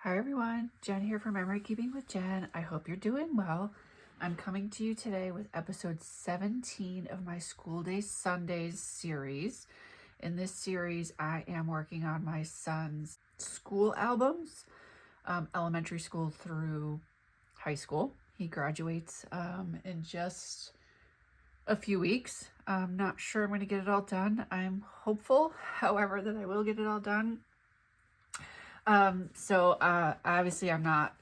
Hi everyone, Jen here for Memory Keeping with Jen. I hope you're doing well. I'm coming to you today with episode 17 of my School Days Sundays series. In this series, I am working on my son's school albums, elementary school through high school. He graduates in just a few weeks. I'm not sure I'm going to get it all done. I'm hopeful, however, that I will get it all done. Obviously I'm not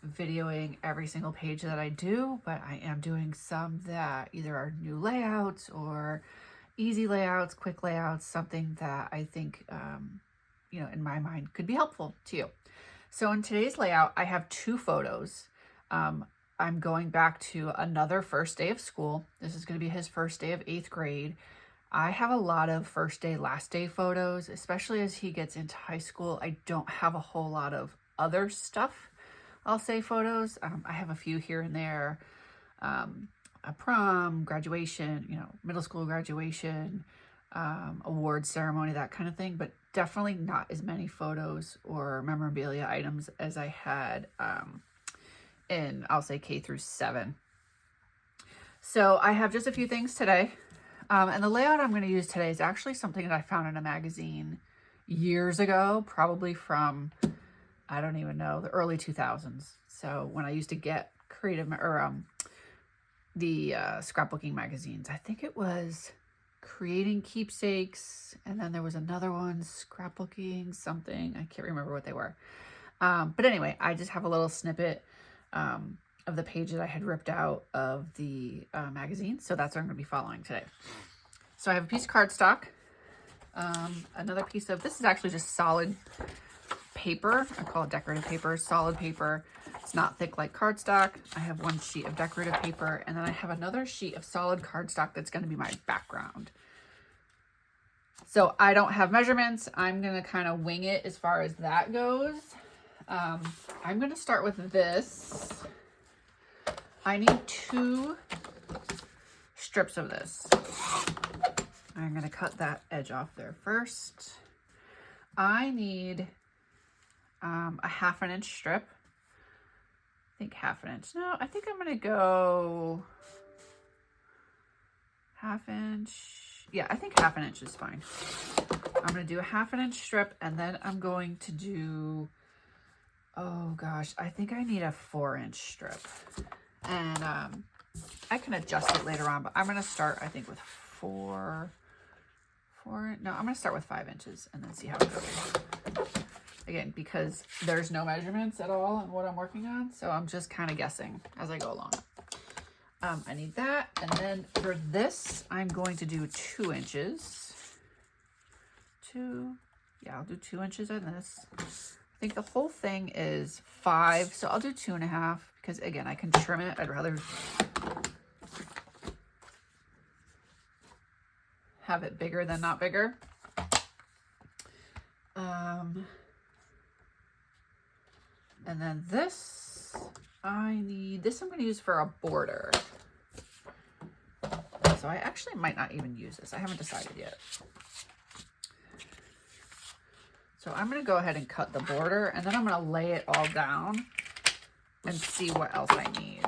videoing every single page that I do, but I am doing some that either are new layouts or easy layouts, quick layouts, something that I think, in my mind could be helpful to you. So in today's layout, I have two photos. I'm going back to another first day of school. This is going to be his first day of 8th grade. I have a lot of first day, last day photos, especially as he gets into high school. I don't have a whole lot of other stuff, I'll say photos. I have a few here and there, a prom, graduation, middle school graduation, award ceremony, that kind of thing, but definitely not as many photos or memorabilia items as I had in, I'll say, K through 7. So I have just a few things today. And the layout I'm going to use today is actually something that I found in a magazine years ago, probably from, I don't even know, the early 2000s. So when I used to get creative or the scrapbooking magazines, I think it was Creating Keepsakes, and then there was another one, Scrapbooking something. I can't remember what they were. But anyway, I just have a little snippet of the page that I had ripped out of the magazine. So that's what I'm going to be following today. So I have a piece of cardstock, another piece of, this is actually just solid paper. I call it decorative paper, solid paper. It's not thick like cardstock. I have one sheet of decorative paper, and then I have another sheet of solid cardstock that's going to be my background. So I don't have measurements. I'm going to kind of wing it as far as that goes. I'm going to start with this. I need 2 strips of this. I'm going to cut that edge off there first. I need a 1/2 inch strip. I think 1/2 inch. No, I think I'm going to go 1/2 inch. Yeah, I think 1/2 inch is fine. I'm going to do a 1/2 inch strip, and then I'm going to do, oh gosh, I think I need a 4-inch strip. And I can adjust it later on, but I'm going to start, I think, with 4. I'm going to start with 5 inches and then see how it goes. Again, because there's no measurements at all on what I'm working on, so I'm just kind of guessing as I go along. I need that, and then for this, I'm going to do 2 inches. I'll do 2 inches on this. I think the whole thing is 5, so I'll do 2.5 because, again, I can trim it. I'd rather have it bigger than not bigger. And then this, I'm going to use for a border. So I actually might not even use this. I haven't decided yet. So I'm going to go ahead and cut the border, and then I'm going to lay it all down and see what else I need.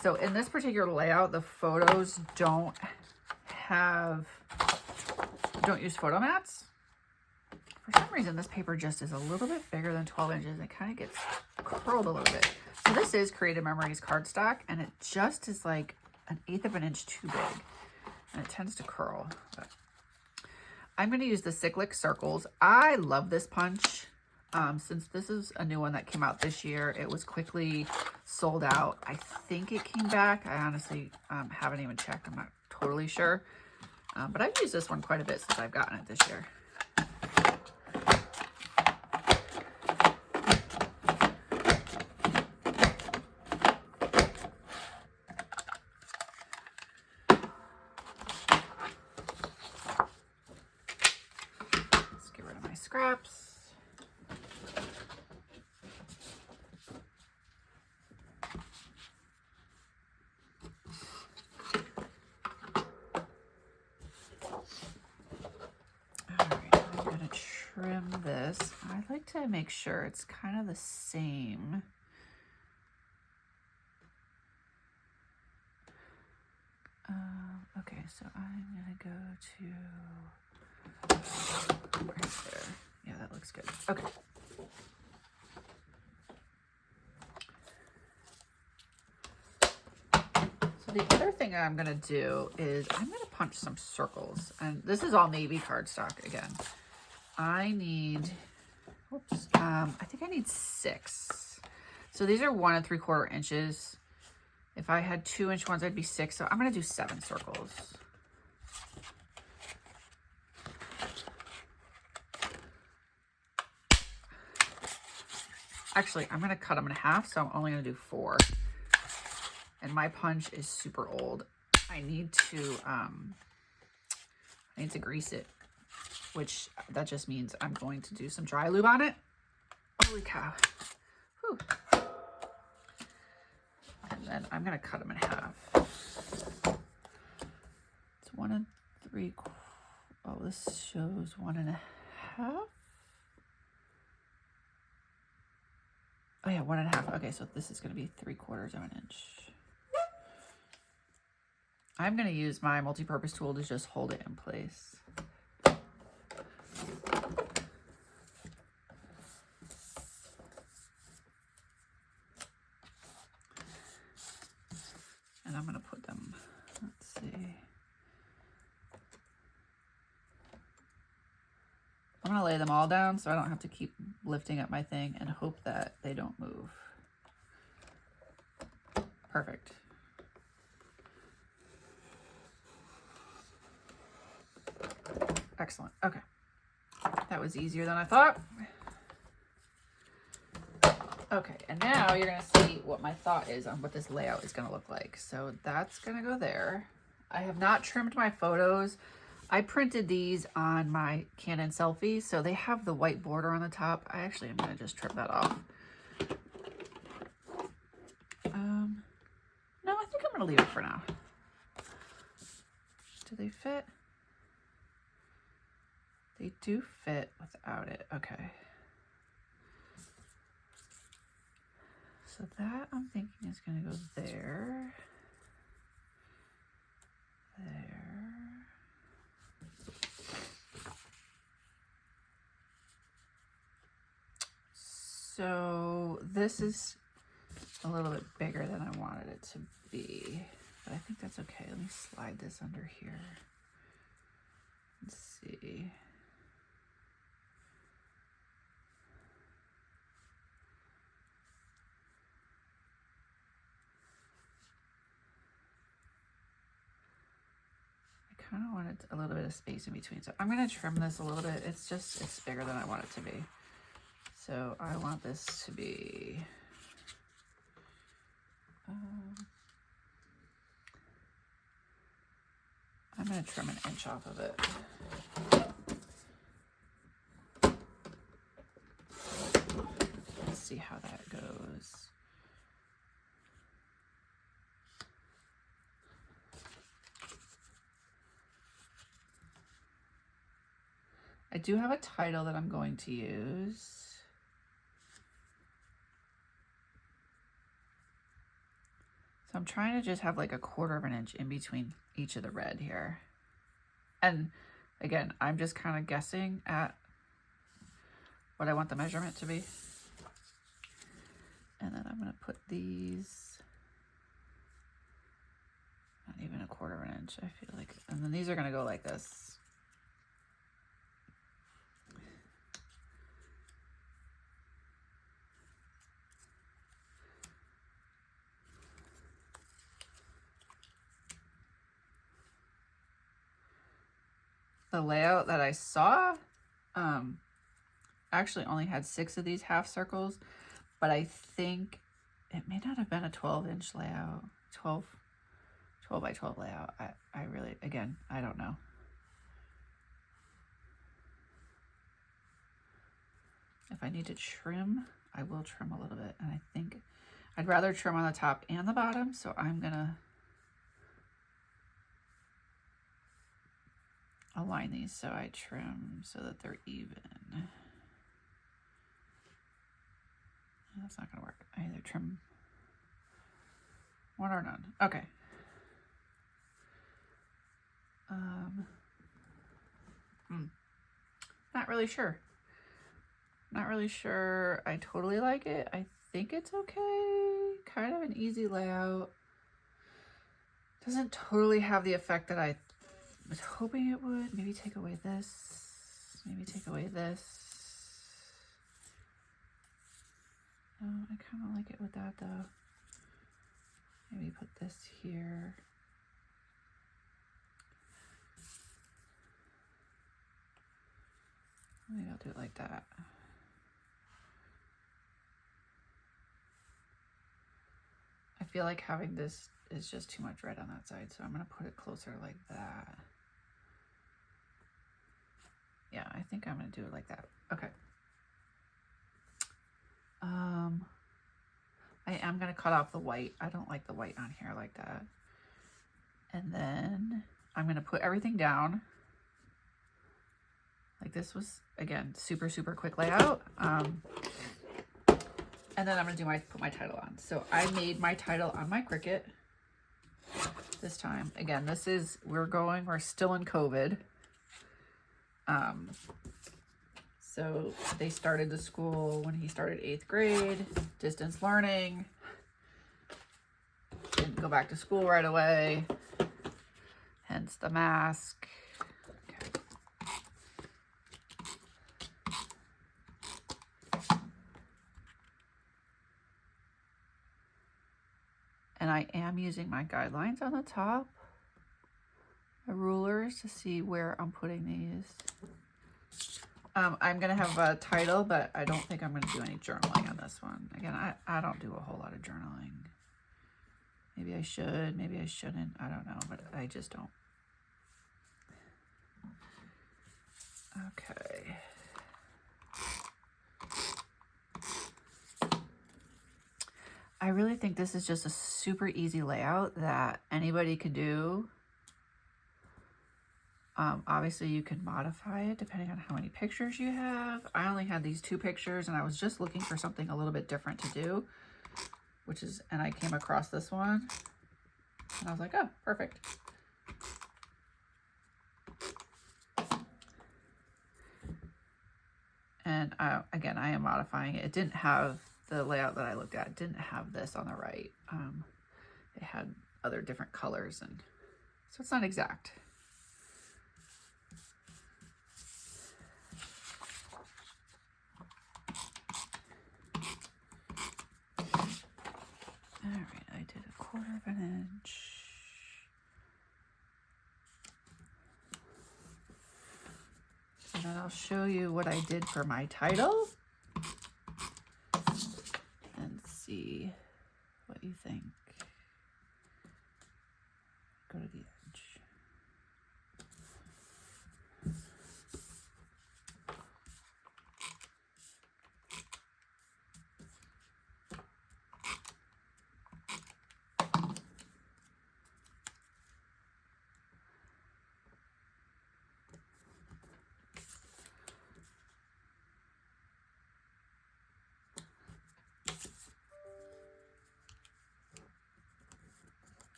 So in this particular layout, the photos don't use photo mats. For some reason, this paper just is a little bit bigger than 12 inches. And it kind of gets curled a little bit. So this is Creative Memories cardstock, and it just is like 1/8 of an inch too big. And it tends to curl. But I'm going to use the cyclic circles. I love this punch. Since this is a new one that came out this year, it was quickly sold out. I think it came back. I honestly haven't even checked. I'm not totally sure. But I've used this one quite a bit since I've gotten it this year. Let's get rid of my scraps. trim this. I like to make sure it's kind of the same. Okay, so I'm gonna go to right there. Yeah, that looks good. Okay. So the other thing I'm gonna do is I'm gonna punch some circles, and this is all navy cardstock again. I need, whoops, I think I need 6. So these are 1 3/4 inches. If I had 2-inch ones, I'd be 6. So I'm gonna do 7 circles. Actually, I'm gonna cut them in half, so I'm only gonna do 4. And my punch is super old. I need to grease it, which that just means I'm going to do some dry lube on it. Holy cow. Whew. And then I'm gonna cut them in half. It's 1 3/4. Oh, this shows 1 1/2. Oh yeah, 1 1/2. Okay, so this is gonna be 3/4 of an inch. I'm gonna use my multi-purpose tool to just hold it in place. And I'm gonna put them, let's see. I'm gonna lay them all down so I don't have to keep lifting up my thing and hope that they don't move. Perfect. Excellent. Okay. That was easier than I thought. Okay, and now you're gonna see what my thought is on what this layout is gonna look like. So that's gonna go there. I have not trimmed my photos. I printed these on my Canon Selfie, so they have the white border on the top. I actually am gonna just trim that off. No, I think I'm gonna leave it for now. Do they fit? They do fit without it. Okay. So that I'm thinking is going to go there. There. So this is a little bit bigger than I wanted it to be, but I think that's okay. Let me slide this under here. Let's see. I kind of wanted a little bit of space in between, so I'm going to trim this a little bit. It's bigger than I want it to be. So I want this to be I'm going to trim 1 inch off of it. Let's see how that goes. I do have a title that I'm going to use. So I'm trying to just have like 1/4 inch in between each of the red here. And again, I'm just kind of guessing at what I want the measurement to be. And then I'm going to put these, not even 1/4 inch, I feel like. And then these are going to go like this. The layout that I saw actually only had 6 of these half circles, but I think it may not have been a 12-inch layout, 12 by 12 layout. I really, again, I don't know. If I need to trim, I will trim a little bit, and I think I'd rather trim on the top and the bottom, so I'm gonna align these so I trim so that they're even. That's not gonna work. I either trim one or none. Okay. Not really sure. Not really sure I totally like it. I think it's okay. Kind of an easy layout. Doesn't totally have the effect that I was hoping it would. Maybe take away this. Maybe take away this. Oh, I kind of like it with that though. Maybe put this here. Maybe I'll do it like that. I feel like having this is just too much red on that side, so I'm going to put it closer like that. Yeah, I think I'm going to do it like that. Okay. I am going to cut off the white. I don't like the white on here like that. And then I'm going to put everything down. Like this was, again, super, super quick layout. And then I'm going to put my title on. So I made my title on my Cricut this time. Again, we're still in COVID. So they started the school when he started 8th grade, distance learning. Didn't go back to school right away, hence the mask. Okay. And I am using my guidelines on the top, the rulers, to see where I'm putting these. I'm going to have a title, but I don't think I'm going to do any journaling on this one. Again, I don't do a whole lot of journaling. Maybe I should, maybe I shouldn't. I don't know, but I just don't. Okay. I really think this is just a super easy layout that anybody could do. Obviously you can modify it depending on how many pictures you have. I only had these 2 pictures and I was just looking for something a little bit different to do, and I came across this one and I was like, oh, perfect. And again, I am modifying it. It didn't have the layout that I looked at. It didn't have this on the right. It had other different colors, and so it's not exact. All right, I did 1/4 inch. And then I'll show you what I did for my title and see what you think. Go to the edge.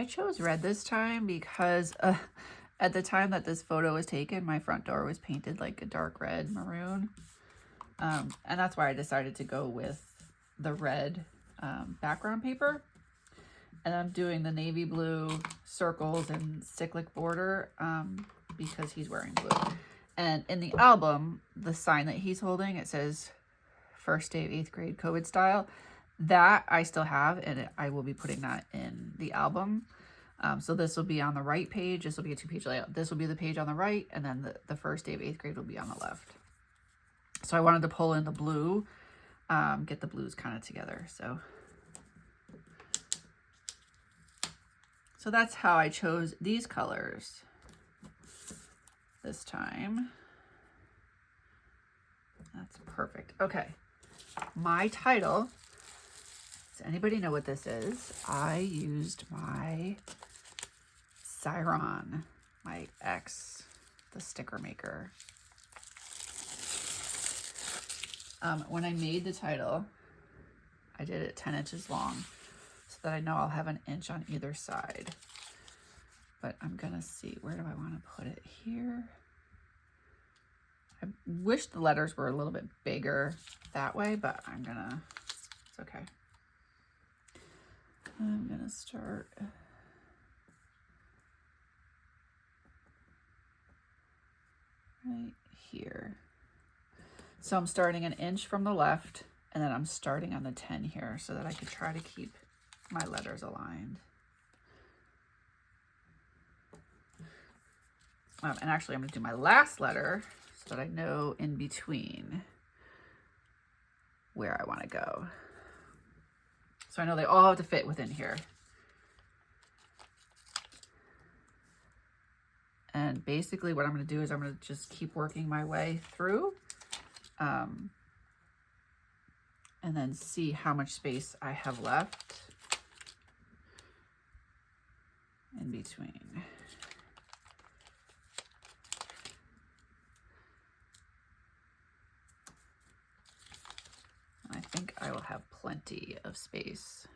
I chose red this time because at the time that this photo was taken, my front door was painted like a dark red maroon. And that's why I decided to go with the red background paper. And I'm doing the navy blue circles and cyclic border because he's wearing blue. And in the album, the sign that he's holding, it says first day of 8th grade COVID style. That I still have, and I will be putting that in the album. So this will be on the right page. This will be a 2-page layout. This will be the page on the right, and then the first day of 8th grade will be on the left. So I wanted to pull in the blue, get the blues kind of together. So that's how I chose these colors this time. That's perfect. Okay, my title. Does anybody know what this is? I used my Siron, my ex, the sticker maker. When I made the title, I did it 10 inches long so that I know I'll have an inch on either side. But I'm gonna see, where do I want to put it here? I wish the letters were a little bit bigger that way, but it's okay. I'm gonna start right here. So I'm starting an inch from the left, and then I'm starting on the 10 here so that I could try to keep my letters aligned. And actually I'm gonna do my last letter so that I know in between where I wanna go. So I know they all have to fit within here. And basically what I'm gonna do is I'm gonna just keep working my way through and then see how much space I have left in between. I think I will have plenty of space.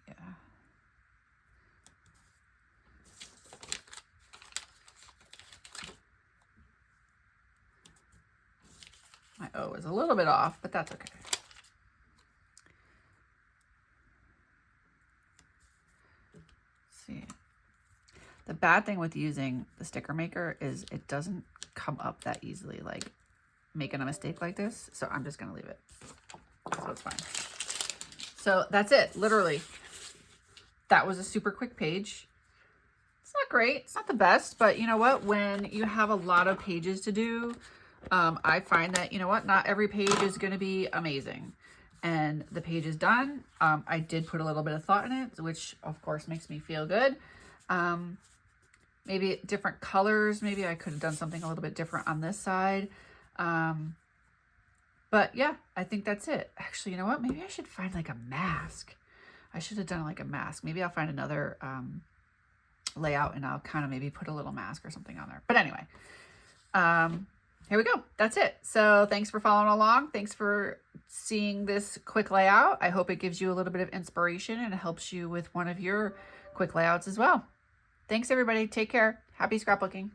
Yeah. My O is a little bit off, but that's okay. See, the bad thing with using the sticker maker is it doesn't come up that easily, like making a mistake like this. So I'm just gonna leave it, so it's fine. So that's it, literally. That was a super quick page. It's not great, it's not the best, but you know what? When you have a lot of pages to do, I find that, you know what, not every page is gonna be amazing. And the page is done. I did put a little bit of thought in it, which of course makes me feel good. Maybe different colors. Maybe I could have done something a little bit different on this side. But yeah, I think that's it. Actually, you know what? Maybe I should find like a mask. I should have done like a mask. Maybe I'll find another layout and I'll kind of maybe put a little mask or something on there. But anyway, here we go. That's it. So thanks for following along. Thanks for seeing this quick layout. I hope it gives you a little bit of inspiration and helps you with one of your quick layouts as well. Thanks everybody. Take care. Happy scrapbooking.